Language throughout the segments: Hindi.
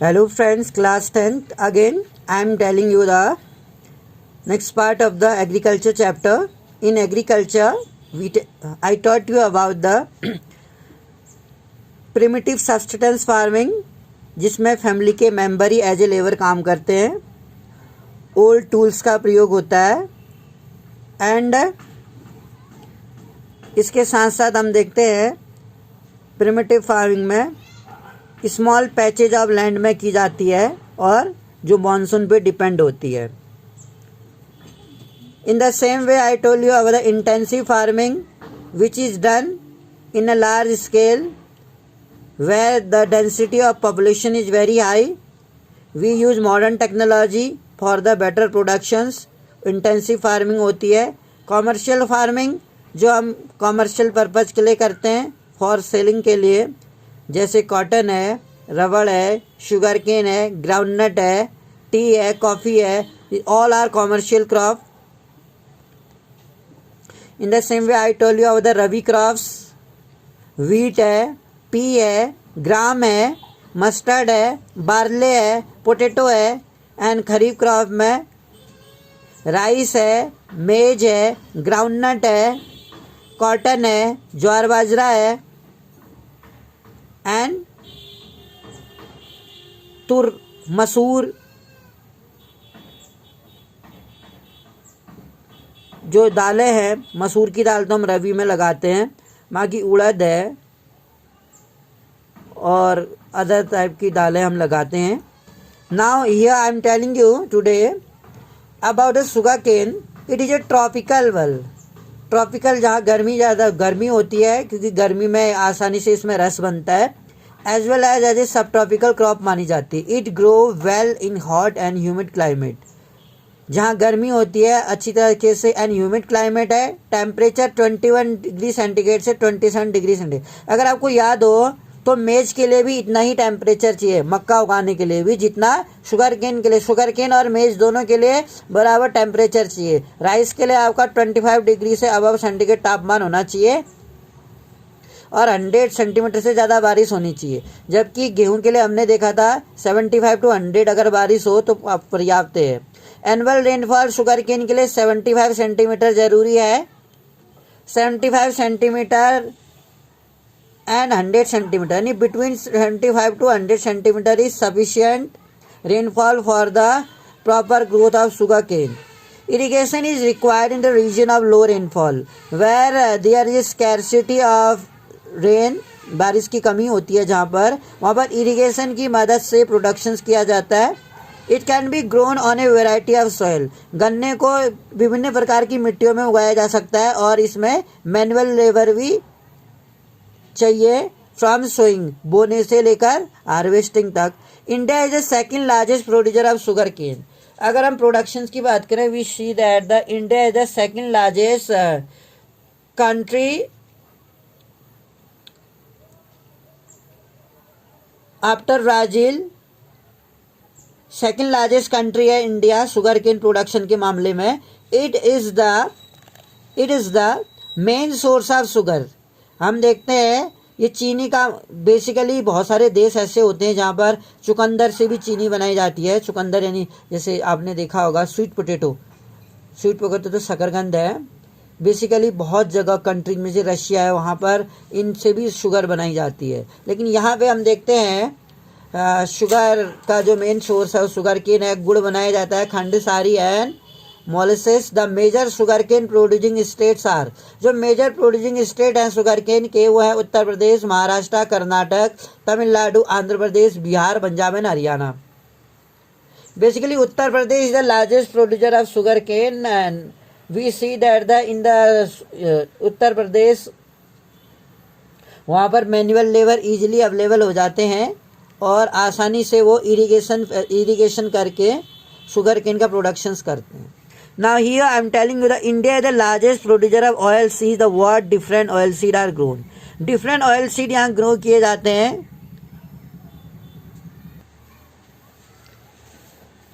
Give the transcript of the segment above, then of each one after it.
Hello friends, class 10th. Again, I am telling you the next part of the agriculture chapter. In agriculture, I taught you about the primitive subsistence farming, जिसमें फैमिली के मेंबर ही एज ए लेबर काम करते हैं. ओल्ड टूल्स का प्रयोग होता है एंड इसके साथ साथ हम देखते हैं प्रिमिटिव फार्मिंग में स्मॉल पैचेज ऑफ लैंड में की जाती है और जो मॉनसून पे डिपेंड होती है. इन the same way I told you about the intensive farming which is done in a large scale where the density of population is very high. We use modern technology for the better productions. Intensive farming होती है. कॉमर्शियल फार्मिंग जो हम कॉमर्शियल पर्पज़ के लिए करते हैं फॉर सेलिंग के लिए, जैसे कॉटन है, रबड़ है, शुगर केन है, ग्राउंडनट है, टी है, कॉफ़ी है, all are commercial crop. In the same way I told you about the rabi crops. Wheat है, पी है, ग्राम है, मस्टर्ड है, बार्ले है, पोटैटो है. एंड खरीफ क्रॉप में राइस है, मेज है, ग्राउंडनट है, कॉटन है, ज्वार बाजरा है एंड तुर, मसूर, जो दालें हैं. मसूर की दाल तो हम रबी में लगाते हैं, बाकी उड़द है और अदर टाइप की दालें हम लगाते हैं. Now here I am telling you today about the sugar cane. It is a tropical world. Tropical जहाँ ज़्यादा गर्मी होती है क्योंकि गर्मी में आसानी से इसमें रस बनता है, एज वेल एज ए सब ट्रॉपिकल क्रॉप मानी जाती है. It grow well in hot and humid climate. जहाँ गर्मी होती है अच्छी तरीके से एंड ह्यूमिड क्लाइमेट है. टेम्परेचर 21 डिग्री सेंटीग्रेड से 27 डिग्री सेंटीग्रेड. अगर आपको याद हो तो मेज के लिए भी इतना ही टेम्परेचर चाहिए, मक्का उगाने के लिए भी जितना शुगर केन के लिए. शुगर केन और मेज दोनों के लिए बराबर टेम्परेचर चाहिए. राइस के लिए आपका 25 डिग्री से अबव सेंटीग्रेड तापमान होना चाहिए और 100 सेंटीमीटर से ज़्यादा बारिश होनी चाहिए. जबकि गेहूं के लिए हमने देखा था 75 to 100 अगर बारिश हो तो पर्याप्त है. एनुअल रेनफॉल शुगर केन के लिए 75 सेंटीमीटर ज़रूरी है. 75 centimetre and 100 centimeter, and between 75 to 100 centimeter is sufficient rainfall for the proper growth of sugar cane. Irrigation is required in the region of low rainfall where there is scarcity of rain. बारिश की कमी होती है जहाँ पर, वहाँ पर इरिगेशन की मदद से प्रोडक्शंस किया जाता है. It can be grown on a variety of soil. गन्ने को विभिन्न प्रकार की मिट्टियों में उगाया जा सकता है और इसमें मैनुअल लेबर भी चाहिए. फ्रॉम सोइंग, बोने से लेकर हार्वेस्टिंग तक. India is the second largest producer of sugar cane. अगर हम प्रोडक्शन की बात करें, we see that the India is the second largest country after Brazil. Second largest country है इंडिया शुगर केन प्रोडक्शन के मामले में. It is the main source of sugar. हम देखते हैं ये चीनी का बेसिकली बहुत सारे देश ऐसे होते हैं जहाँ पर चुकंदर से भी चीनी बनाई जाती है. चुकंदर यानी जैसे आपने देखा होगा स्वीट पोटैटो तो शकरकंद है. बेसिकली बहुत जगह कंट्री में से रशिया है, वहाँ पर इनसे भी शुगर बनाई जाती है. लेकिन यहाँ पे हम देखते हैं शुगर का जो मेन सोर्स है वो शुगर केन है. गुड़ बनाया जाता है, khandsari and molasses. The major sugar cane producing states are. जो मेजर प्रोड्यूसिंग स्टेट हैं शुगर केन के वो है Uttar Pradesh, Maharashtra, Karnataka, Tamil Nadu, Andhra Pradesh, Bihar, Punjab and Haryana. Basically Uttar Pradesh is the largest producer of sugar cane and we see that in the Uttar Pradesh वहाँ पर मैनुअल लेबर इजीली अवेलेबल हो जाते हैं और आसानी से वो इरिगेशन करके शुगर केन का प्रोडक्शंस करते हैं. Now here I am telling you that India is the largest producer of oil seeds. The what different oil seed are grown. Different oil seed यहाँ ग्रो किए जाते हैं.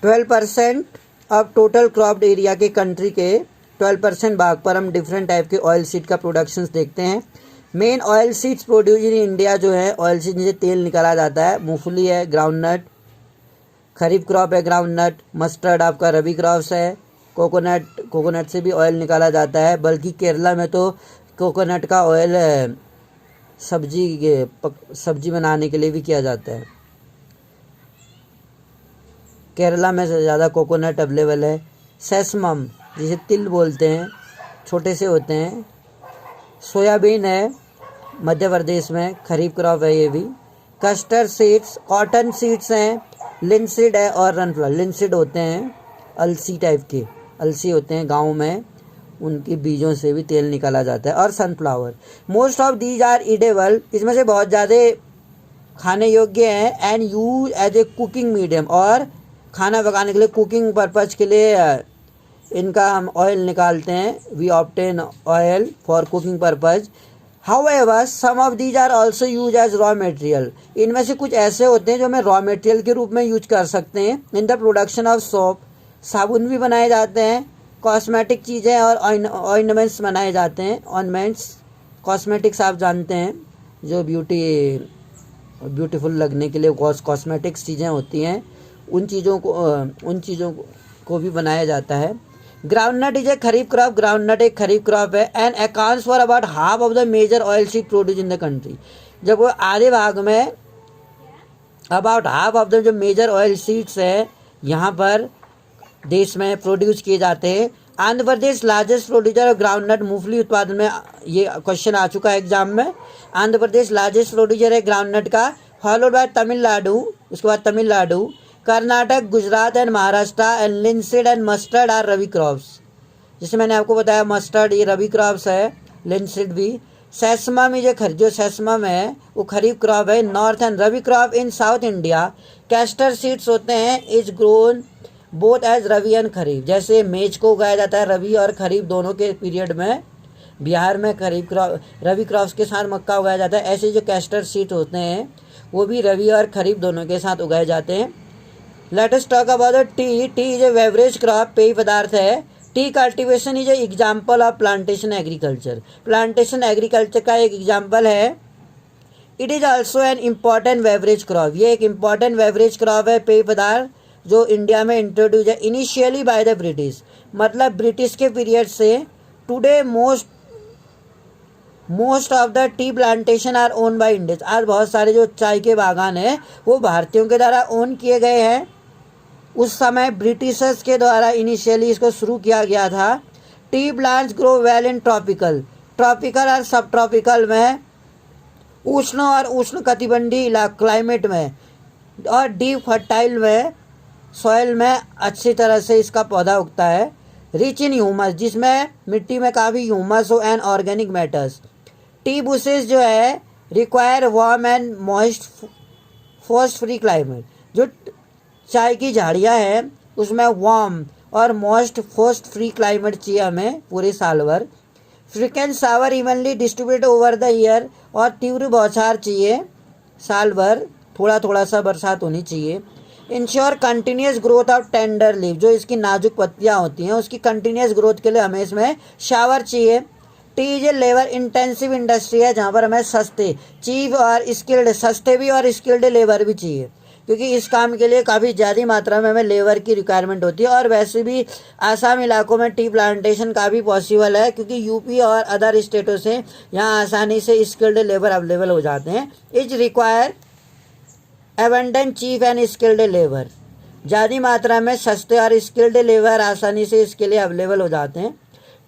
12% ऑफ टोटल क्रॉप्ड एरिया के कंट्री के 12% भाग पर हम डिफरेंट टाइप के ऑयल सीड का प्रोडक्शंस देखते हैं. Men oil seeds produce in India जो है ऑयल सीड से तेल निकाला जाता है. मूंगफली है, ग्राउंडनट, खरीफ क्रॉप है ग्राउंड नट। मस्टर्ड आपका रबी क्रॉप्स है। कोकोनट से भी ऑयल निकाला जाता है, बल्कि केरला में तो कोकोनट का ऑयल सब्जी बनाने के लिए भी किया जाता है। केरला में से ज़्यादा कोकोनट अवेलेबल है। सेसमम जिसे तिल बोलते हैं, छोटे से होते हैं। सोयाबीन है मध्य प्रदेश में, खरीफ क्रॉप है ये भी। कस्टर्ड सीड्स, कॉटन सीड्स हैं। लिनसीड है और रनफ्लावर। लिनसीड होते हैं अलसी टाइप के, अलसी होते हैं गाँव में, उनके बीजों से भी तेल निकाला जाता है। और sunflower. Most of these are edible, इसमें से बहुत ज़्यादा खाने योग्य हैं। And use as a cooking medium, और खाना पकाने के लिए, कुकिंग पर्पज के लिए इनका हम ऑयल निकालते हैं। We obtain oil for cooking purpose. However some of these are also use as raw material, इनमें से कुछ ऐसे होते हैं जो हमें रॉ मटेरियल के रूप में यूज कर सकते हैं। In the production of soap, साबुन भी बनाए जाते हैं। कॉस्मेटिक चीज़ें और ऑर्नामेंट्स बनाए जाते हैं। ऑर्नामेंट्स, कॉस्मेटिक्स आप जानते हैं जो ब्यूटीफुल लगने के लिए कॉस्मेटिक्स चीज़ें होती हैं, उन चीज़ों को भी बनाया जाता है। Groundnut is a kharif crop. Groundnut एक खरीफ क्रॉप है। And accounts for about half of the major oil seed produce in the country, जब वो आधे भाग में अबाउट हाफ ऑफ द जो मेजर ऑयल सीड्स है यहाँ पर देश में प्रोड्यूस किए जाते हैं। Andhra Pradesh largest producer of groundnut, मूंगफली उत्पादन में ये क्वेश्चन आ चुका है एग्जाम में। आंध्र प्रदेश लार्जेस्ट प्रोड्यूसर है ग्राउंडनट का, फॉलोड बाय तमिलनाडु, उसके बाद Tamil Nadu, Karnataka, Gujarat and Maharashtra. And linseed and mustard are rabi crops, जैसे मैंने आपको बताया मस्टर्ड ये रबी क्रॉप्स है, लिनसीड भी। सेसमम जो सेसमम है वो खरीफ क्रॉप है। North and rabi crop in south India. Castor seeds होते हैं, is grown both as rabi and kharif, जैसे मेज को उगाया जाता है रबी और खरीफ दोनों के पीरियड में। बिहार में खरीफ क्रॉप, रबी क्रॉप्स के साथ मक्का उगाया जाता है। ऐसे जो कैस्टर सीड्स होते हैं वो भी रबी और खरीफ दोनों के साथ उगाए जाते हैं। Let us talk about the T. T is a beverage crop, पेय पदार्थ है। T cultivation is a example of plantation agriculture, plantation agriculture का एक एग्जाम्पल है। It is also an important beverage crop, ये एक इम्पॉर्टेंट बेवरेज क्रॉप है, पेय पदार्थ, जो इंडिया में इंट्रोड्यूस है इनिशियली बाय द ब्रिटिश, मतलब ब्रिटिश के पीरियड से। Today most of the tea plantation our own by Indians, आज बहुत सारे जो चाय के बागान हैं वो भारतीयों के द्वारा ओन किए गए हैं। उस समय ब्रिटिशर्स के द्वारा इनिशियली इसको शुरू किया गया था। T plants grow well in tropical और सब ट्रॉपिकल में, उष्ण और उष्ण कटिबंधीय क्लाइमेट में, और डीप फर्टाइल में सॉइल में अच्छी तरह से इसका पौधा उगता है। रिच इन ह्यूमस, जिसमें मिट्टी में काफ़ी ह्यूमस हो and organic matters. T bushes जो है require warm and moist Frost free climate, जो चाय की झाड़ियाँ हैं उसमें वार्म और मॉइस्ट फ्रॉस्ट फ्री क्लाइमेट चाहिए हमें पूरे साल भर। Frequent shower evenly distributed over the year, और तीव्र बौछार चाहिए साल भर, थोड़ा थोड़ा सा बरसात होनी चाहिए। Ensure continuous growth of tender leave, जो इसकी नाजुक पत्तियाँ होती हैं उसकी कंटिन्यूस ग्रोथ के लिए हमें इसमें शावर चाहिए। T is a labour intensive industry है, जहाँ पर हमें सस्ते भी और स्किल्ड लेबर भी चाहिए, क्योंकि इस काम के लिए काफ़ी ज़्यादा मात्रा में हमें लेबर की रिक्वायरमेंट होती है। और वैसे भी आसाम इलाकों में टी प्लांटेशन काफ़ी पॉसिबल है, क्योंकि यूपी और अदर स्टेटों से यहाँ आसानी से स्किल्ड लेबर अवेलेबल हो जाते हैं। Is require abundant cheap and skilled labour, ज़्यादा मात्रा में सस्ते और स्किल्ड लेबर आसानी से इसके लिए अवेलेबल हो जाते हैं।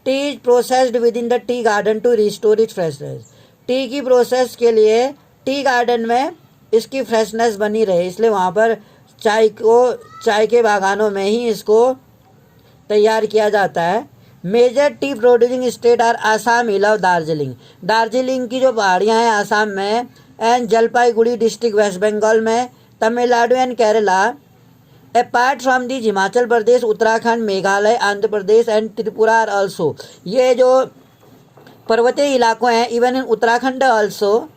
Tea is processed with in the tea garden to restore it freshness, tea की प्रोसेस के लिए टी गार्डन में इसकी फ्रेशनेस बनी रहे, इसलिए वहाँ पर चाय के बागानों में ही इसको तैयार किया जाता है। Major tea producing state are Assam, hill of Darjeeling की जो पहाड़ियाँ हैं आसाम में, एंड जलपाईगुड़ी डिस्ट्रिक्ट वेस्ट बंगाल में, Tamil Nadu and Kerala. Apart from these Himachal Pradesh, Uttarakhand, Meghalaya, Andhra Pradesh and Tripura are also, ये जो पर्वतीय इलाकों हैं इवन इन उत्तराखंड ऑल्सो,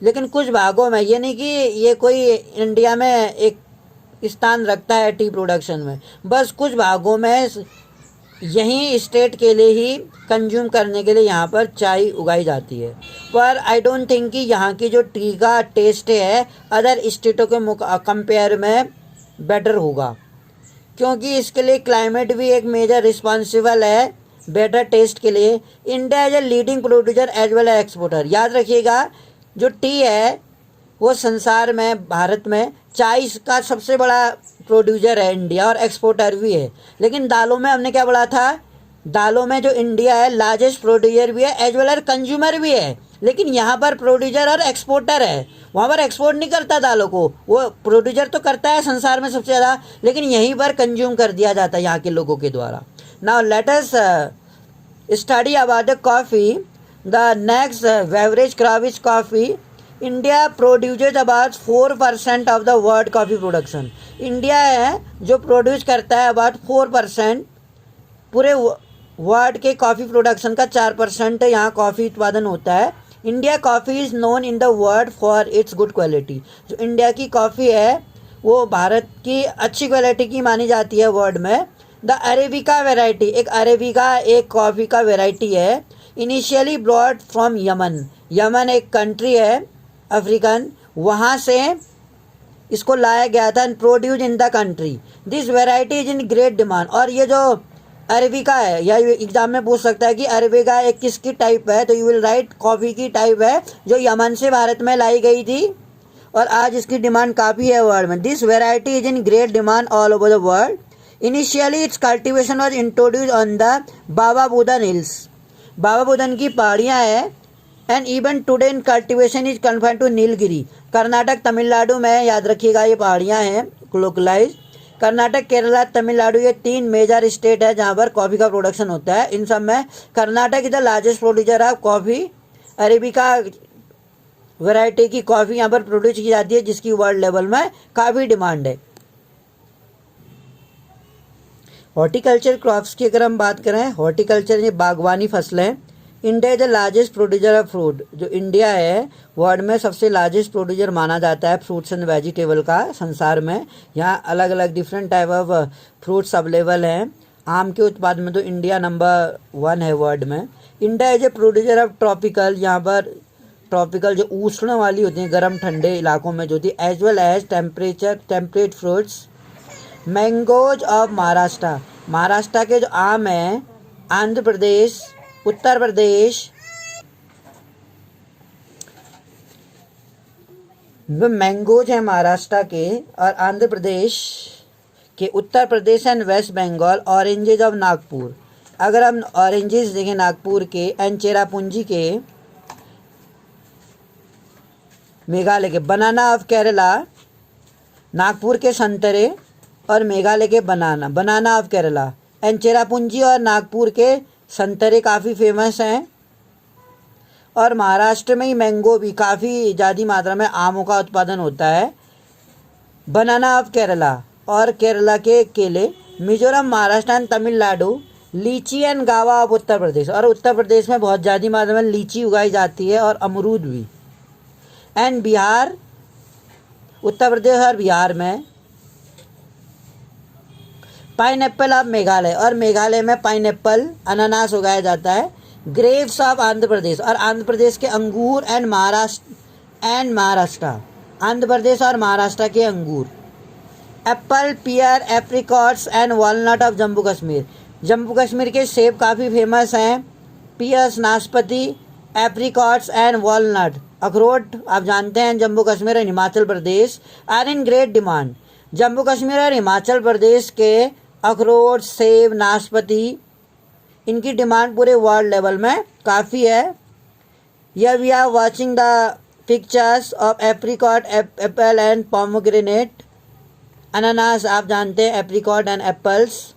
लेकिन कुछ भागों में, ये नहीं कि ये कोई इंडिया में एक स्थान रखता है टी प्रोडक्शन में, बस कुछ भागों में यहीं स्टेट के लिए ही कंज्यूम करने के लिए यहाँ पर चाय उगाई जाती है। पर आई डोंट थिंक कि यहाँ की जो टी का टेस्ट है अदर स्टेटों के कंपेयर में बेटर होगा, क्योंकि इसके लिए क्लाइमेट भी एक मेजर रिस्पॉन्सिबल है बेटर टेस्ट के लिए। India as a leading producer as well as exporter. याद रखिएगा, जो टी है वो संसार में, भारत में चाय का सबसे बड़ा प्रोड्यूसर है इंडिया, और एक्सपोर्टर भी है। लेकिन दालों में हमने क्या बोला था, दालों में जो इंडिया है लार्जेस्ट प्रोड्यूसर भी है एज वेल एज कंज्यूमर भी है। लेकिन यहाँ पर प्रोड्यूसर और एक्सपोर्टर है, वहाँ पर एक्सपोर्ट नहीं करता दालों को, वो प्रोड्यूसर तो करता है संसार में सबसे ज़्यादा, लेकिन यहीं पर कंज्यूम कर दिया जाता है यहाँ के लोगों के द्वारा। Now let us study about the coffee. The next beverage crop is coffee. India produces about 4% of the world coffee production. India है जो प्रोड्यूस करता है अबाउट 4%, पूरे वर्ल्ड के कॉफ़ी प्रोडक्शन का 4% यहाँ कॉफ़ी उत्पादन होता है। India coffee is known in the world for its good quality. जो इंडिया की कॉफ़ी है वो भारत की अच्छी क्वालिटी की मानी जाती है वर्ल्ड में। द अरेबिका वेराइटी, एक अरेबिका एक कॉफ़ी का वेराइटी है, initially broad from Yemen. Yemen एक कंट्री है अफ्रीकन, वहाँ से इसको लाया गया था and produce in the country. This variety is in great demand. और ये जो अरेबिका है, या एग्जाम में पूछ सकता है कि अरेबिका एक किसकी टाइप है, तो यू विल राइट कॉफ़ी की टाइप है जो यमन से भारत में लाई गई थी, और आज इसकी डिमांड काफ़ी है वर्ल्ड में। This variety is in great demand all over the world. Initially its cultivation was introduce on the Baba Budan hills. Baba Budan की पहाड़ियाँ हैं, and even today in cultivation is confined to Nilgiri. Karnataka Tamil Nadu में, याद रखिएगा, ये पहाड़ियाँ हैं लोकलाइज। कर्नाटक, केरला, तमिलनाडु, ये 3 मेजर स्टेट है जहाँ पर कॉफ़ी का प्रोडक्शन होता है। इन सब में Karnataka is the largest producer of coffee. Arabica variety की कॉफ़ी यहाँ पर प्रोड्यूस की जाती है, जिसकी वर्ल्ड लेवल में काफ़ी डिमांड है। हॉर्टिकल्चर क्रॉप्स की अगर हम बात करें, हॉर्टिकल्चर ये बागवानी फसलें। India is the largest producer of fruit. जो इंडिया है वर्ल्ड में सबसे लार्जेस्ट प्रोड्यूसर माना जाता है फ्रूट्स एंड वेजिटेबल का संसार में। यहाँ अलग अलग different type of fruits available हैं। आम के उत्पादन में तो इंडिया नंबर 1 है वर्ल्ड में। India is a producer of tropical, यहाँ पर ट्रॉपिकल जो उष्ण वाली होती हैं, गर्म ठंडे इलाकों में जो होती है, as well as temperate fruits. Mangoes of Maharashtra, Maharashtra के जो आम हैं, आंध्र प्रदेश, उत्तर प्रदेश, मैंगोज हैं महाराष्ट्र के, और आंध्र प्रदेश के, Uttar Pradesh and West Bengal. Oranges of Nagpur, अगर हम ऑरेंजेस देखें नागपुर के, एंड चेरापूंजी के, मेघालय के। बनाना ऑफ केरला, नागपुर के संतरे और मेघालय के बनाना ऑफ केरला। एंड चेरापूंजी और नागपुर के संतरे काफ़ी फेमस हैं। और महाराष्ट्र में ही मैंगो भी काफ़ी ज़्यादा मात्रा में आमों का उत्पादन होता है। बनाना ऑफ केरला और केरला के केले। मिजोरम, महाराष्ट्र एंड तमिलनाडु, लीची एंड गावा ऑफ उत्तर प्रदेश, और उत्तर प्रदेश में बहुत ज़्यादा मात्रा में लीची उगाई जाती है और अमरूद भी। एंड बिहार, उत्तर प्रदेश और बिहार में पाइनएप्पल ऑफ मेघालय, और मेघालय में पाइनएप्पल अनानास उगाया जाता है। ग्रेप्स ऑफ आंध्र प्रदेश, और आंध्र प्रदेश के अंगूर। एंड महाराष्ट्र, आंध्र प्रदेश और महाराष्ट्र के अंगूर। Apple, pear, apricots and walnut of Jammu Kashmir, Jammu Kashmir के सेब काफ़ी फेमस हैं। पियर्स, नाशपाती, एप्रिकॉट्स एंड वॉलनट, अखरोट आप जानते हैं, जम्मू कश्मीर और Himachal Pradesh are in great demand. Jammu Kashmir और हिमाचल प्रदेश के अखरोट, सेब, नाशपाती, इनकी डिमांड पूरे वर्ल्ड लेवल में काफ़ी है। Here we are watching the pictures of apricot, apple and pomegranate. अनानास आप जानते हैं, apricot and apples.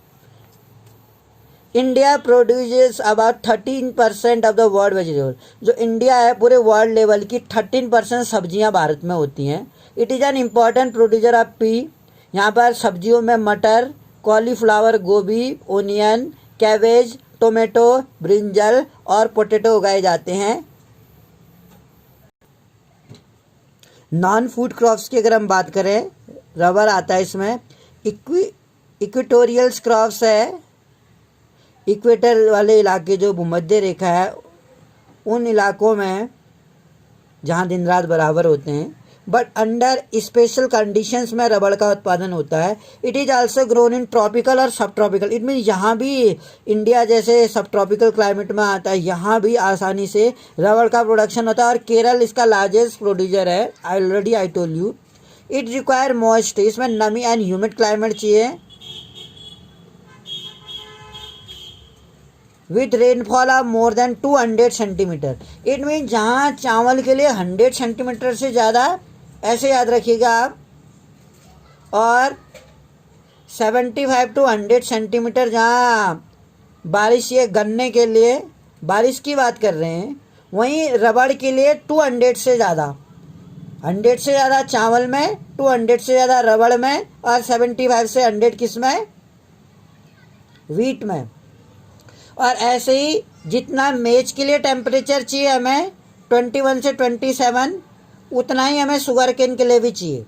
India produces about 13% of the world vegetable. जो इंडिया है पूरे वर्ल्ड लेवल की 13% सब्जियां भारत में होती हैं। It is an important producer of P. यहाँ पर सब्जियों में मटर, कॉलीफ्लावर, गोभी, ओनियन, कैबेज, टोमेटो, ब्रिंजल और पोटैटो उगाए जाते हैं। नॉन फूड क्रॉप्स की अगर हम बात करें, रबर आता है इसमें। इक्वेटोरियल क्रॉप्स है, इक्वेटर वाले इलाके जो भूमध्य रेखा है उन इलाकों में जहाँ दिन रात बराबर होते हैं। बट अंडर स्पेशल कंडीशंस में रबड़ का उत्पादन होता है। It is also grown in tropical और सब ट्रॉपिकल। इट मीन यहाँ भी इंडिया जैसे सब ट्रॉपिकल क्लाइमेट में आता है, यहाँ भी आसानी से रबड़ का प्रोडक्शन होता है। और केरल इसका लार्जेस्ट प्रोड्यूसर है, आई told you. It require moist, इसमें नमी एंड ह्यूमिड क्लाइमेट चाहिए with rainfall of more than 200 centimetre. It mean जहाँ चावल के लिए 100 सेंटीमीटर से ज़्यादा, ऐसे याद रखिएगा आप, और 75 to 100 सेंटीमीटर जहाँ बारिश, ये गन्ने के लिए बारिश की बात कर रहे हैं, वहीं रबड़ के लिए 200 से ज़्यादा, 100 से ज़्यादा चावल में, 200 से ज़्यादा रबड़ में, और 75 से 100 किस में, वीट में। और ऐसे ही जितना मेज के लिए टेम्परेचर चाहिए हमें 21 से 27, उतना ही हमें शुगर केन के लिए भी चाहिए।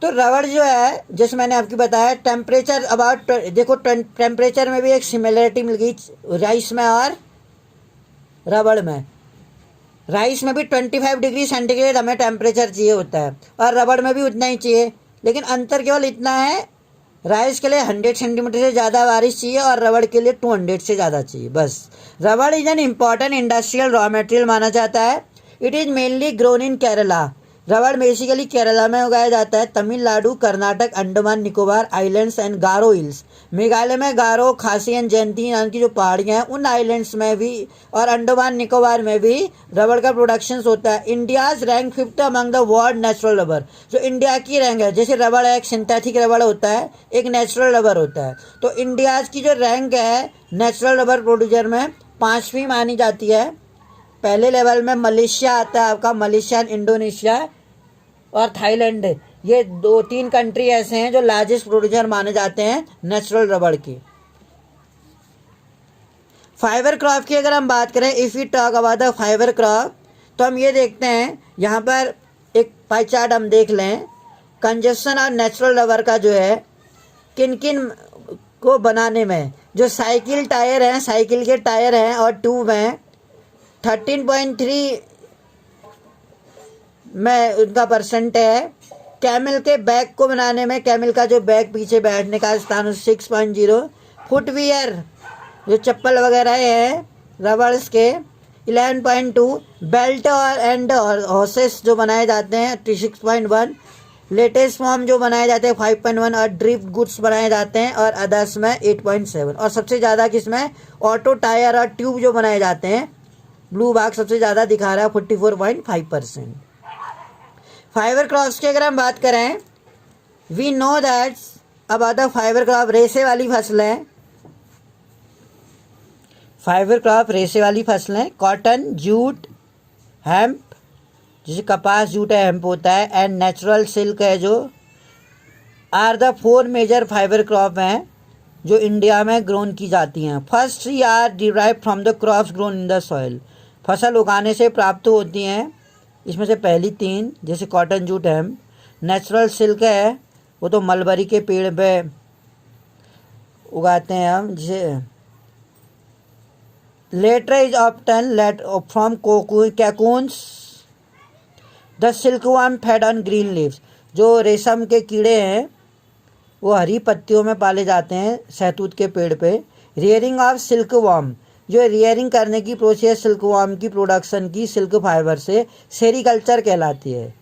तो रबड़ जो है, जैसे मैंने आपको बताया, टेम्परेचर अबाउट, देखो टेम्परेचर में भी एक सिमिलरिटी मिल गई राइस में और रबड़ में। राइस में भी 25 डिग्री सेंटीग्रेड हमें टेम्परेचर चाहिए होता है, और रबड़ में भी उतना ही चाहिए, लेकिन अंतर केवल इतना है, राइस के लिए 100 सेंटीमीटर से ज़्यादा बारिश चाहिए और रबड़ के लिए 200 से ज़्यादा चाहिए, बस। रबड़ is an important industrial raw material माना जाता है। It is mainly grown in Kerala. रबड़ बेसिकली केरला में उगाया जाता है, Tamil Nadu, Karnataka, Andaman Nicobar islands and Garo hills. Meghalaya में गारो, खासी एंड जयंती नाम की जो पहाड़ियाँ हैं, उन आइलैंड्स में भी और अंडमान निकोबार में भी रबड़ का प्रोडक्शन होता है। India's rank 5th among the world natural rubber. जो इंडिया की रैंक है, जैसे रबड़ है, एक सिंथेटिक रबड़ होता है, एक नेचुरल रबर होता है, तो इंडियाज की जो रैंक है नेचुरल रबर प्रोड्यूसर में 5वीं मानी जाती है। पहले लेवल में मलेशिया आता है आपका, मलेशिया, इंडोनेशिया और थाईलैंड। ये 2-3 कंट्री ऐसे हैं जो लार्जेस्ट प्रोड्यूसर माने जाते हैं नेचुरल रबड़ की। फाइबर क्रॉप की अगर हम बात करें, if you talk about the fibre crop, तो हम ये देखते हैं, यहाँ पर एक पाई चार्ट हम देख लें। कंजप्शन और नेचुरल रबर का जो है, किन किन को बनाने में, जो साइकिल टायर हैं, साइकिल के टायर हैं और ट्यूब हैं, 13.3 में उनका परसेंट है। कैमल के बैग को बनाने में, कैमल का जो बैग पीछे बैठने का स्थान, 6.0। फुटवियर जो चप्पल वगैरह है रबर्स के, 11.2। बेल्ट और एंड हॉर्सेस जो बनाए जाते हैं, 6.1। लेटेस्ट फॉर्म जो बनाए जाते हैं 5.1, और ड्रिफ्ट गुड्स बनाए जाते हैं और अदर्स में 8.7। और सबसे ज़्यादा किसमें, ऑटो टायर और ट्यूब जो बनाए जाते हैं, ब्लू बाग सबसे ज़्यादा दिखा रहा है, 44.5%। फाइबर क्रॉप्स की अगर हम बात करें, we know that about the fibre crop, रेशे वाली फसलें, फाइबर क्रॉप रेशे वाली फसलें, कॉटन, जूट, हेम्प, जैसे कपास, जूट है, हेम्प होता है, एंड नेचुरल सिल्क है, जो are the 4 major fibre crop हैं जो इंडिया में ग्रोन की जाती हैं। First 3 are derive from the crops grown in the soil. फसल उगाने से प्राप्त होती हैं, इसमें से पहली 3, जैसे cotton, jute, hemp. Natural silk है, वो तो मलबरी के पेड़ पे उगाते हैं हम, जैसे latter is obtained from cocoons the silkworm fed on green leaves. जो रेशम के कीड़े हैं वो हरी पत्तियों में पाले जाते हैं सहतूत के पेड़ पे। रियरिंग ऑफ सिल्कवर्म, जो रियरिंग करने की प्रोसेस सिल्कवर्म की प्रोडक्शन की सिल्क फाइबर से सेरीकल्चर कहलाती है।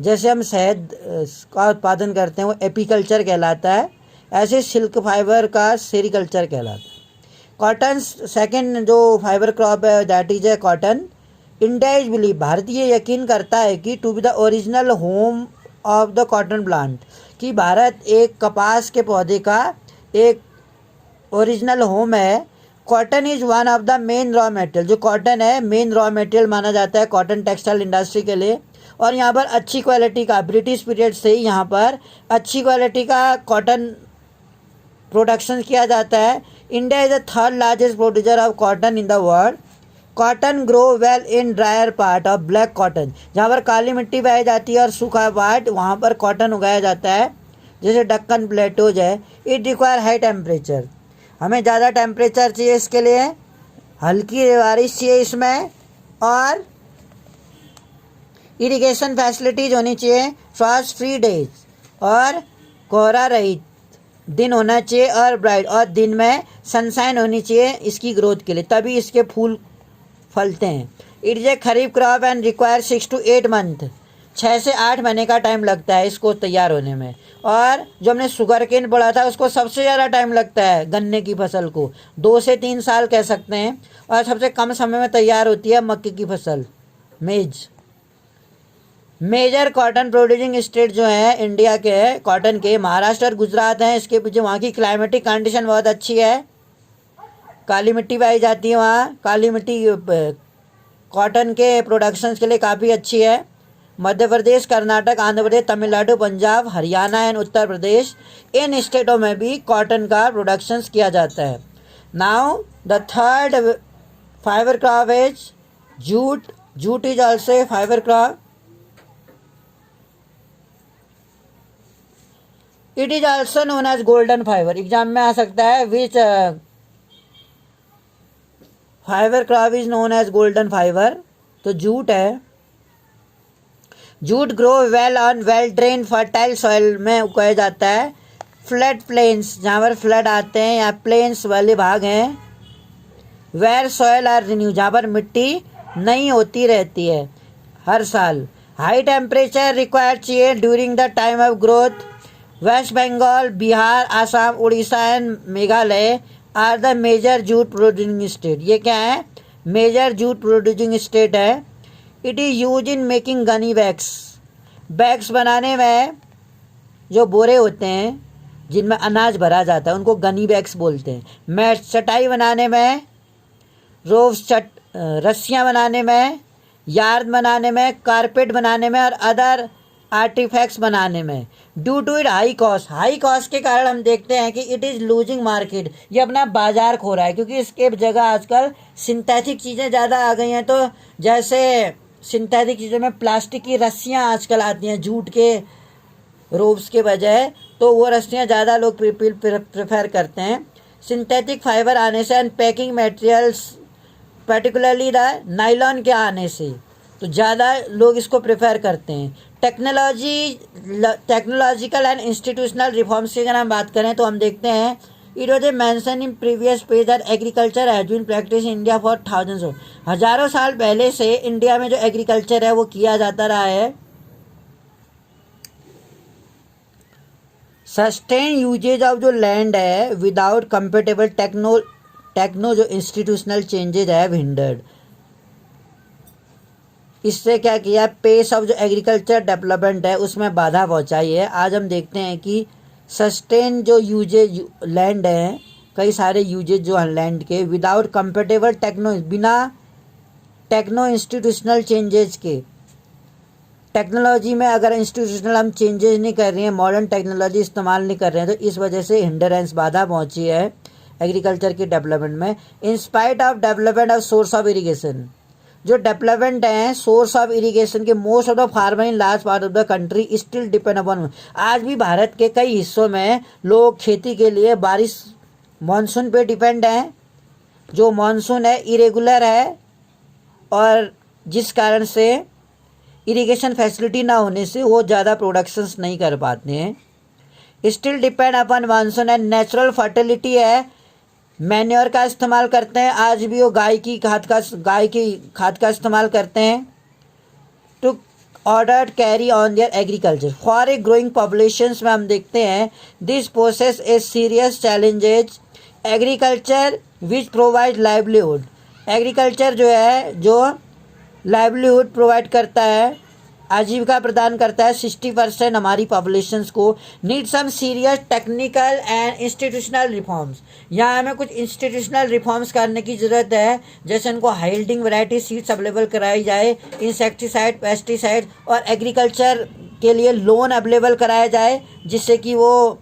जैसे हम शहद का उत्पादन करते हैं वो एपीकल्चर कहलाता है, ऐसे सिल्क फाइबर का सेरीकल्चर कहलाता है। कॉटन सेकंड जो फाइबर क्रॉप है that is a cotton. India is believe, भारतीय यकीन करता है कि to be the original home of the cotton plant, कि भारत एक कपास के पौधे का एक ओरिजिनल होम है। Cotton is one of the main raw material, जो कॉटन है मेन रॉ मटेरियल माना जाता है कॉटन टेक्सटाइल इंडस्ट्री के लिए। और यहाँ पर अच्छी क्वालिटी का, ब्रिटिश पीरियड से ही यहाँ पर अच्छी क्वालिटी का कॉटन प्रोडक्शन किया जाता है। India is the 3rd largest producer of cotton in the world. Cotton grow well in dryer part of black cotton, जहाँ पर काली मिट्टी पाई जाती है और सूखा पार्ट, वहाँ पर कॉटन उगाया जाता है, जैसे दक्कन प्लेटोज है। इट रिक्वायर हाई टेम्परेचर, हमें ज़्यादा टेम्परेचर चाहिए इसके लिए, हल्की बारिश चाहिए इसमें, और इरिगेशन फैसिलिटीज होनी चाहिए, फ्रॉस्ट फ्री डेज और कोहरा रहित दिन होना चाहिए, और ब्राइट और दिन में सनशाइन होनी चाहिए इसकी ग्रोथ के लिए, तभी इसके फूल फलते हैं। It is A kharif crop and require 6 to 8 month, 6 से 8 महीने का टाइम लगता है इसको तैयार होने में। और जो हमने शुगर केन पढ़ा था उसको सबसे ज़्यादा टाइम लगता है गन्ने की फसल को, 2 से 3 साल कह सकते हैं। और सबसे कम समय में तैयार होती है मक्के की फसल, मेज। मेजर कॉटन प्रोड्यूसिंग स्टेट जो है इंडिया के कॉटन के, महाराष्ट्र और गुजरात हैं। इसके पीछे वहाँ की क्लाइमेटिक कंडीशन बहुत अच्छी है, काली मिट्टी पाई जाती है वहाँ, काली मिट्टी कॉटन के प्रोडक्शन के लिए काफ़ी अच्छी है। मध्य प्रदेश, कर्नाटक, आंध्र प्रदेश, तमिलनाडु, पंजाब, हरियाणा एंड उत्तर प्रदेश, इन स्टेटों में भी कॉटन का प्रोडक्शन किया जाता है। Now the third fibre crop is jute. Jute is also a fibre crop. It is also known as golden fibre. Exam में आ सकता है which fibre crop is known as golden fibre, तो जूट है। Jute grow well on well drain fertile soil में उगाया जाता है। फ्लड प्लेन्स, जहाँ पर फ्लड आते हैं या प्लेन्स वाले भाग हैं। वेयर सॉइल आर रिन्यू, जहाँ पर मिट्टी नई होती रहती है हर साल। हाई टेम्परेचर रिक्वायर्ड चाहिए during the time of growth. West Bengal, Bihar, Assam, Orissa and Meghalaya are the major jute producing state. ये क्या है? मेजर जूट प्रोड्यूसिंग स्टेट है। It is use in making gunny bags. Bags बनाने में जो बोरे होते हैं जिनमें अनाज भरा जाता है उनको गनी बैग्स बोलते हैं। मैट, चटाई बनाने में, रोव्स, रस्सियाँ बनाने में, यार्न बनाने में, कारपेट बनाने में और अदर आर्टिफैक्ट्स बनाने में। Due to it high cost के कारण हम देखते हैं कि इट इज़ लूजिंग मार्केट, ये अपना बाजार खो रहा है, क्योंकि इसके जगह आजकल सिंथेटिक चीज़ें ज़्यादा आ गई हैं। तो जैसे सिंथेटिक चीज़ों में प्लास्टिक की रस्सियाँ आजकल आती हैं जूट के रोब्स के बजाय, तो वो रस्सियाँ ज़्यादा लोग प्रेफर करते हैं। सिंथेटिक फाइबर आने से and packing materials particularly the nylon के आने से तो ज़्यादा लोग इसको प्रेफर करते हैं। टेक्नोलॉजिकल एंड इंस्टीट्यूशनल रिफॉर्म्स की अगर हम बात करें तो हम देखते हैं it was a mention in previous page that agriculture has been practice in India for thousands of, हज़ारों साल पहले से इंडिया में जो एग्रीकल्चर है वो किया जाता रहा है। सस्टेन यूजेज ऑफ जो लैंड है विदाउट कंपेटेबल टेक्नो जो इंस्टीट्यूशनल चेंजेज है हिंडर्ड। इससे क्या किया? पेस ऑफ जो एग्रीकल्चर डेवलपमेंट है उसमें बाधा पहुंचाई है। आज हम देखते हैं कि सस्टेन जो यूजेज लैंड है, कई सारे यूजेज जो हैं लैंड के विदाउट कंपेटेबल बिना टेक्नो इंस्टीट्यूशनल चेंजेज के, टेक्नोलॉजी में अगर इंस्टीट्यूशनल हम चेंजेस नहीं कर रहे हैं, मॉडर्न टेक्नोलॉजी इस्तेमाल नहीं कर रहे हैं, तो इस वजह से हिंडरेंस बाधा पहुंची है एग्रीकल्चर की डेवलपमेंट में। In spite of development of source of irrigation, जो डेवलपमेंट है सोर्स ऑफ इरिगेशन के, most of the farmer in large part of the country still depend upon. आज भी भारत के कई हिस्सों में लोग खेती के लिए बारिश मानसून पे डिपेंड हैं। जो मानसून है इरेगुलर है और जिस कारण से इरिगेशन फैसिलिटी ना होने से वो ज़्यादा प्रोडक्शंस नहीं कर पाते हैं। Still depend upon monsoon and natural fertility है। मैन्योर का इस्तेमाल करते हैं, आज भी वो गाय की खाद का इस्तेमाल करते हैं to order carry on their agriculture for a growing populations में हम देखते हैं this poses a serious challenges agriculture which provide livelihood. Agriculture जो है जो लाइवलीहुड प्रोवाइड करता है, आजीविका प्रदान करता है 60% हमारी पॉपुलेशंस को। Need some serious technical and institutional reforms, यहाँ हमें कुछ इंस्टीट्यूशनल रिफॉर्म्स करने की ज़रूरत है। जैसे उनको हाइल्डिंग वैरायटी सीड्स अवेलेबल कराई जाए, इंसेक्टिसाइड, पेस्टिसाइड और एग्रीकल्चर के लिए लोन अवेलेबल कराया जाए जिससे कि वो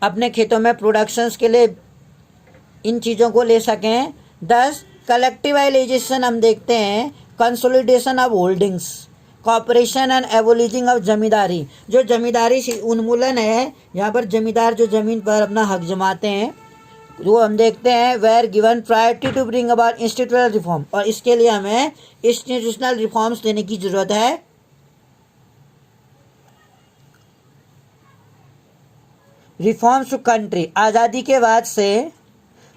अपने खेतों में प्रोडक्शंस के लिए इन चीज़ों को ले सकें। 10 कलेक्टिवाइजेशन हम देखते हैं, consolidation of holdings, cooperation and abolishing of zamindari. जो जमींदारी उन्मूलन है, यहाँ पर जमींदार जो ज़मीन पर अपना हक जमाते हैं जो हम देखते हैं were given priority to bring about institutional reform, और इसके लिए हमें इंस्टीट्यूशनल रिफॉर्म्स देने की जरूरत है। रिफॉर्म्स टू कंट्री, आज़ादी के बाद से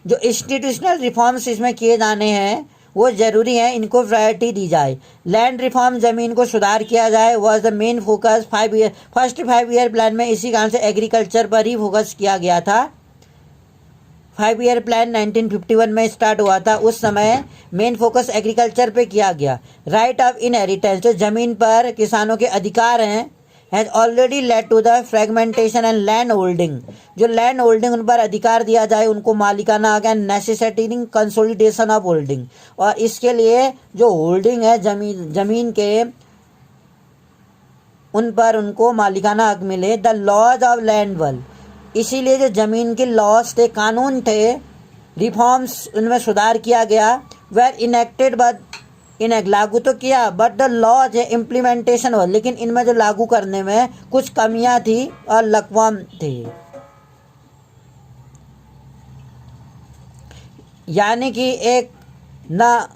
जो इंस्टीट्यूशनल रिफॉर्म्स इसमें किए जाने हैं वो ज़रूरी है, इनको प्रायोरिटी दी जाए। लैंड रिफॉर्म, ज़मीन को सुधार किया जाए, was the main focus first 5 year plan में। इसी कारण से एग्रीकल्चर पर ही फोकस किया गया था। 5 ईयर प्लान 1951 में स्टार्ट हुआ था, उस समय मेन फोकस एग्रीकल्चर पे किया गया। राइट ऑफ इनहेरिटेंस, जो ज़मीन पर किसानों के अधिकार हैं, has already led to the fragmentation and land holding, जो लैंड होल्डिंग उन पर अधिकार दिया जाए, उनको मालिकाना आ गया, नेसेसिटेटिंग कंसोलिडेशन ऑफ होल्डिंग, और इसके लिए जो होल्डिंग है जमीन के उन पर उनको मालिकाना हक मिले। The laws of land well, इसीलिए जो ज़मीन के लॉज थे, कानून थे, रिफॉर्म्स उनमें सुधार किया गया। वेर इनेक्टेड बट इन्हें लागू तो किया, बट द लॉज है इम्प्लीमेंटेशन हो, लेकिन इनमें जो लागू करने में कुछ कमियां थी और लकवाम थे, यानी कि एक न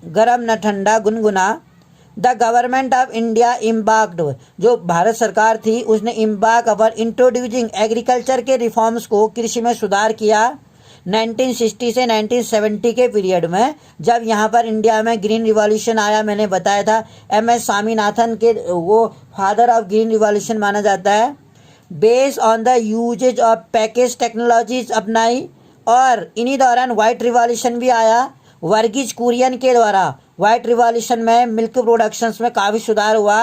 गरम न ठंडा, गुनगुना। The government of India embarked, जो भारत सरकार थी उसने इम्बार्क अवर इंट्रोड्यूसिंग एग्रीकल्चर के रिफॉर्म्स को, कृषि में सुधार किया 1960 से 1970 के पीरियड में, जब यहाँ पर इंडिया में ग्रीन रिवॉल्यूशन आया। मैंने बताया था MS स्वामीनाथन के, वो फादर ऑफ ग्रीन रिवॉल्यूशन माना जाता है। Based on the usages of package technologies अपनाई, और इन्हीं दौरान वाइट रिवॉल्यूशन भी आया वर्गीज कुरियन के द्वारा। वाइट रिवॉल्यूशन में मिल्क प्रोडक्शंस में काफ़ी सुधार हुआ।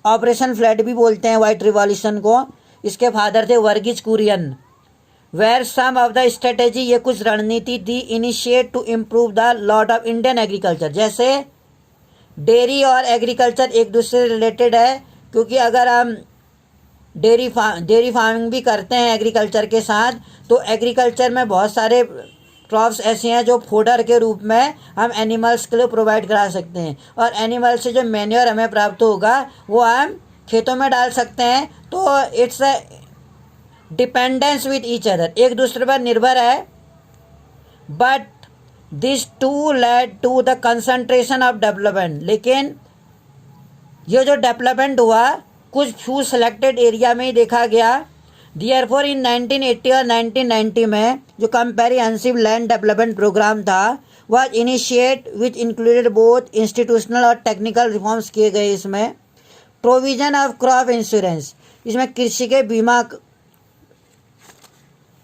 ऑपरेशन फ्लड भी बोलते हैं वाइट रिवॉल्यूशन को, इसके फादर थे Verghese Kurien. Were some of the strategy, ये कुछ रणनीति थी, initiate to improve the lot of Indian agriculture. जैसे डेयरी और एग्रीकल्चर एक दूसरे से रिलेटेड है, क्योंकि अगर हम डेयरी फार्मिंग भी करते हैं एग्रीकल्चर के साथ, तो एग्रीकल्चर में बहुत सारे क्रॉप्स ऐसे हैं जो फोडर के रूप में हम एनिमल्स के लिए प्रोवाइड करा सकते हैं, और एनिमल से जो मैन्योर हमें प्राप्त होगा वो हम खेतों में डाल सकते हैं। तो it's a dependence with each other, एक दूसरे पर निर्भर है। But this too led to the concentration of development, लेकिन ये जो डेवलपमेंट हुआ कुछ फ्यू सेलेक्टेड एरिया में ही देखा गया। Therefore in 1980 और 1990 में जो कंपेरिहेंसिव लैंड डेवलपमेंट प्रोग्राम था वह initiate which included both institutional और टेक्निकल रिफॉर्म्स किए गए। इसमें प्रोविजन ऑफ क्रॉप इंश्योरेंस, इसमें कृषि के बीमा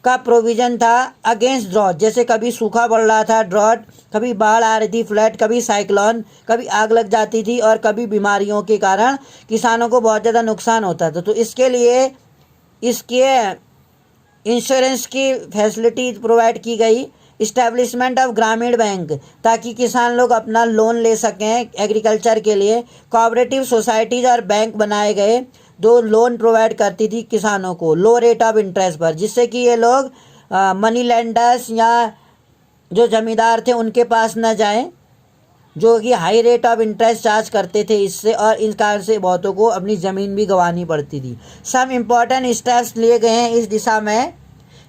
का प्रोविज़न था अगेंस्ट ड्रॉट, जैसे कभी सूखा पड़ रहा था ड्रॉट, कभी बाढ़ आ रही थी फ्लड, कभी साइक्लोन, कभी आग लग जाती थी, और कभी बीमारियों के कारण किसानों को बहुत ज़्यादा नुकसान होता था। तो इसके लिए इसके इंश्योरेंस की फैसिलिटी प्रोवाइड की गई। इस्टेब्लिशमेंट ऑफ ग्रामीण बैंक, ताकि किसान लोग अपना लोन ले सकें एग्रीकल्चर के लिए। कोऑपरेटिव सोसाइटीज़ और बैंक बनाए गए जो लोन प्रोवाइड करती थी किसानों को लो रेट ऑफ इंटरेस्ट पर, जिससे कि ये लोग मनी लेंडर्स या जो जमींदार थे उनके पास न जाएं, जो कि high rate of interest charge करते थे इससे, और इस कारण से बहुतों को अपनी ज़मीन भी गंवानी पड़ती थी। सम इम्पॉर्टेंट स्टेप्स लिए गए हैं इस दिशा में।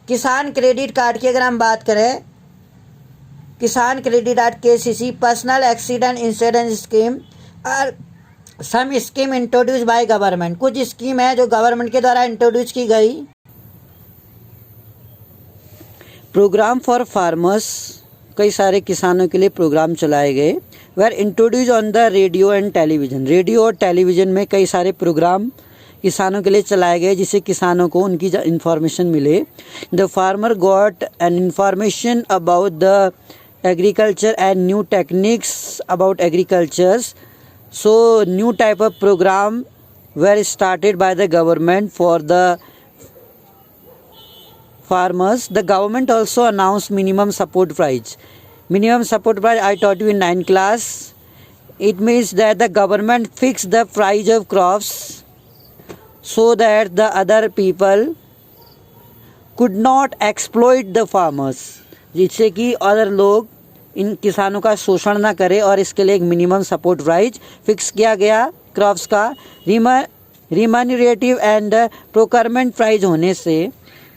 किसान क्रेडिट कार्ड की अगर हम बात करें, किसान credit card KCC, personal accident insurance scheme, और सम स्कीम इंट्रोड्यूस बाय गवर्नमेंट, कुछ स्कीम है जो गवर्नमेंट के द्वारा इंट्रोड्यूस की गई। प्रोग्राम फॉर फार्मर्स, कई सारे किसानों के लिए प्रोग्राम चलाए गए। Were introduce on the radio and television, radio और टेलीविज़न में कई सारे प्रोग्राम किसानों के लिए चलाए गए, जिससे किसानों को उनकी इन्फॉर्मेशन मिले। The farmer got an information about the agriculture and new techniques about agricultures. So new type of program were started by the government for the farmers. The government also announced minimum support price. Minimum support price I taught you in 9th class. It means that the government fixed the price of crops so that the other people could not exploit the farmers, जिससे कि अदर लोग इन किसानों का शोषण ना करे, और इसके लिए एक मिनिमम सपोर्ट प्राइस फिक्स किया गया क्रॉप्स का। रिमन्यूरेटिव एंड प्रोक्योरमेंट प्राइस होने से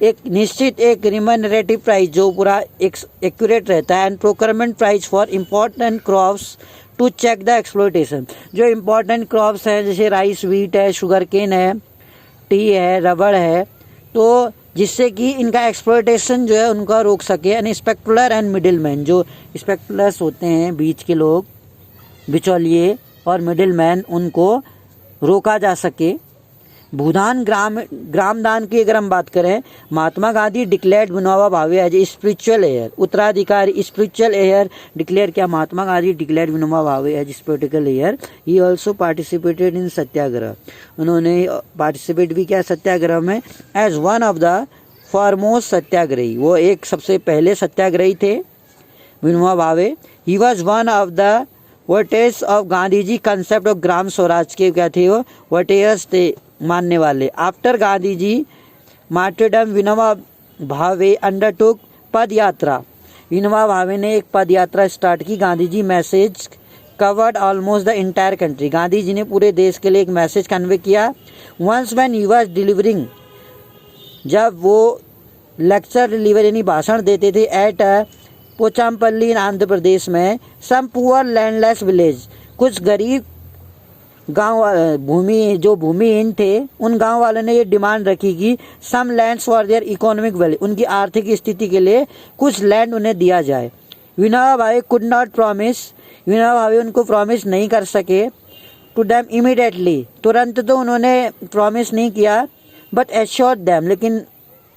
एक निश्चित एक रिमनरेटिव प्राइस जो पूरा एक्यूरेट रहता है, and procurement price for important crops to check the exploitation. जो इम्पोर्टेंट क्रॉप्स हैं जैसे राइस, व्हीट है, शुगर केन है, टी है, रबड़ है, तो जिससे कि इनका एक्सप्लोइटेशन जो है उनका रोक सके। And specular and middle man, जो स्पेकुलर्स होते हैं बीच के लोग, बिचौलिए और मिडिल मैन, उनको रोका जा सके। भूदान ग्राम दान की अगर हम बात करें, महात्मा Gandhi declared Vinoba Bhave as spiritual heir, उत्तराधिकारी स्पिरिचुअल हेयर डिक्लेयर किया Mahatma Gandhi declared Vinoba Bhave as spiritual heir. He also participated in satyagraha, उन्होंने पार्टिसिपेट भी किया सत्याग्रह में as one of the foremost satyagrahi, वो एक सबसे पहले सत्याग्रही थे Vinoba Bhave. He was one of the votaries of Gandhi ji concept of Gram Swaraj के क्या थे, वो वोटेयर्स थे, मानने वाले। After Gandhi ji martyrdom, Vinoba Bhave undertook पद यात्रा, विनोबा भावे ने एक पद यात्रा स्टार्ट की। Gandhi ji message covered almost the entire country, Gandhi ji ने पूरे देश के लिए एक मैसेज कन्वे किया। Once when he was delivering, जब वो लेक्चर डिलीवर यानी भाषण देते थे एट पोचामपल्ली आंध्र प्रदेश में, सम पुअर लैंडलेस विलेज, कुछ गरीब गांव जो भूमिहीन थे उन गांव वालों ने ये डिमांड रखी कि some lands for their economic value, उनकी आर्थिक स्थिति के लिए कुछ लैंड उन्हें दिया जाए। Vinoba Bhave could not promise, Vinoba Bhave उनको प्रॉमिस नहीं कर सके टू देम इमीडिएटली, तुरंत तो उन्होंने प्रॉमिस नहीं किया, बट एश्योर्ड देम, लेकिन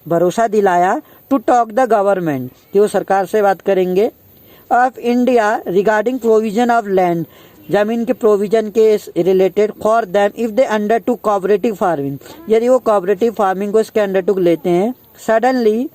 भरोसा दिलाया टू टॉक द गवर्नमेंट, कि वो सरकार से बात करेंगे, of India regarding provision of land, जमीन के प्रोविजन के related, for them if they undertook cooperative farming, यदि वो कोऑपरेटिव फार्मिंग को इसके अंडरटुक लेते हैं। Suddenly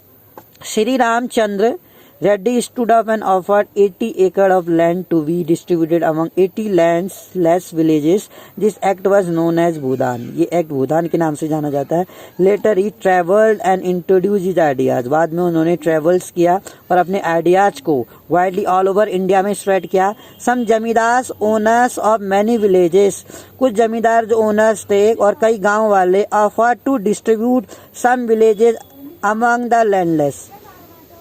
Shri Ramachandra Reddy stood up and offered 80 acre of land to be distributed among 80 landless villages. This act was known as Bhoodan, ये एक्ट भूदान के नाम से जाना जाता है। Later he travelled and introduce his ideas, बाद में उन्होंने ट्रेवल्स किया और अपने आइडियाज को वाइडली ऑल ओवर इंडिया में स्प्रेड किया। सम zamindar owners of many villages, कुछ जमींदार जो ओनर्स थे और कई गांव वाले, offered to distribute some villages among the landless,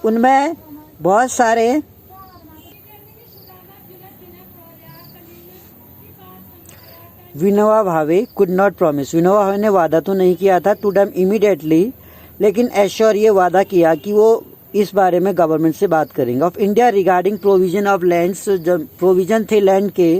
उनमें बहुत सारे Vinoba Bhave could not promise, Vinoba Bhave ने वादा तो नहीं किया था टू डम इमीडिएटली, लेकिन एश्योर ये वादा किया कि वो इस बारे में गवर्नमेंट से बात करेंगे। Of India regarding provision of lands, provision थे लैंड के,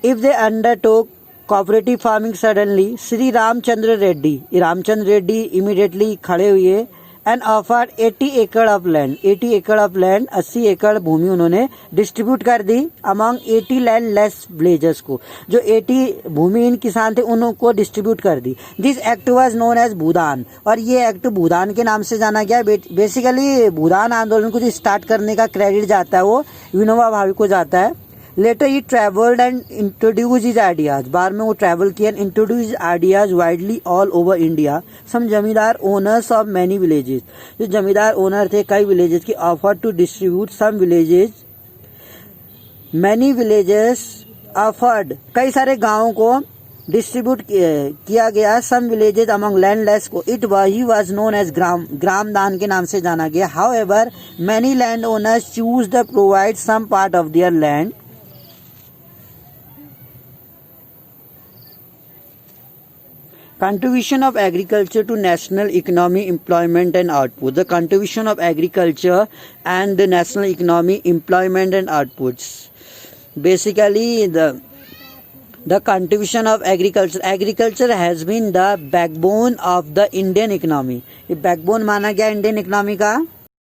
if they undertook cooperative farming suddenly, Shri Ramachandra Reddy immediately खड़े हुए and offered 80 acre of land, 80 acre of land, 80 एकड़ भूमि उन्होंने डिस्ट्रीब्यूट कर दी अमंग 80 लैंडलेस विलेजर्स को, जो 80 भूमिहीन किसान थे उनको डिस्ट्रीब्यूट कर दी। This act was known as Bhoodan, और ये एक्ट भूदान के नाम से जाना गया। बेसिकली भूदान आंदोलन को जो स्टार्ट करने का क्रेडिट जाता है वो विनोबा भावे को जाता है। Later he travelled and introduce his ideas, बाद में वो ट्रेवल किया and introduce ideas widely all over India. Some zamindar owners of many villages, जो जमींदार ओनर थे कई विलेजेस की, offer to distribute some villages, many villages offered, कई सारे गांवों को डिस्ट्रीब्यूट किया गया सम विलेजेस अमंग लैंडलेस को। It he was known as Gramdan के नाम से जाना गया। However many land owners choose the provide some part of their land, contribution of agriculture to national economy, employment and output. The contribution of agriculture and the national economy, employment and outputs. Basically the contribution of agriculture has been the backbone of the Indian economy. ये backbone माना गया Indian economy का।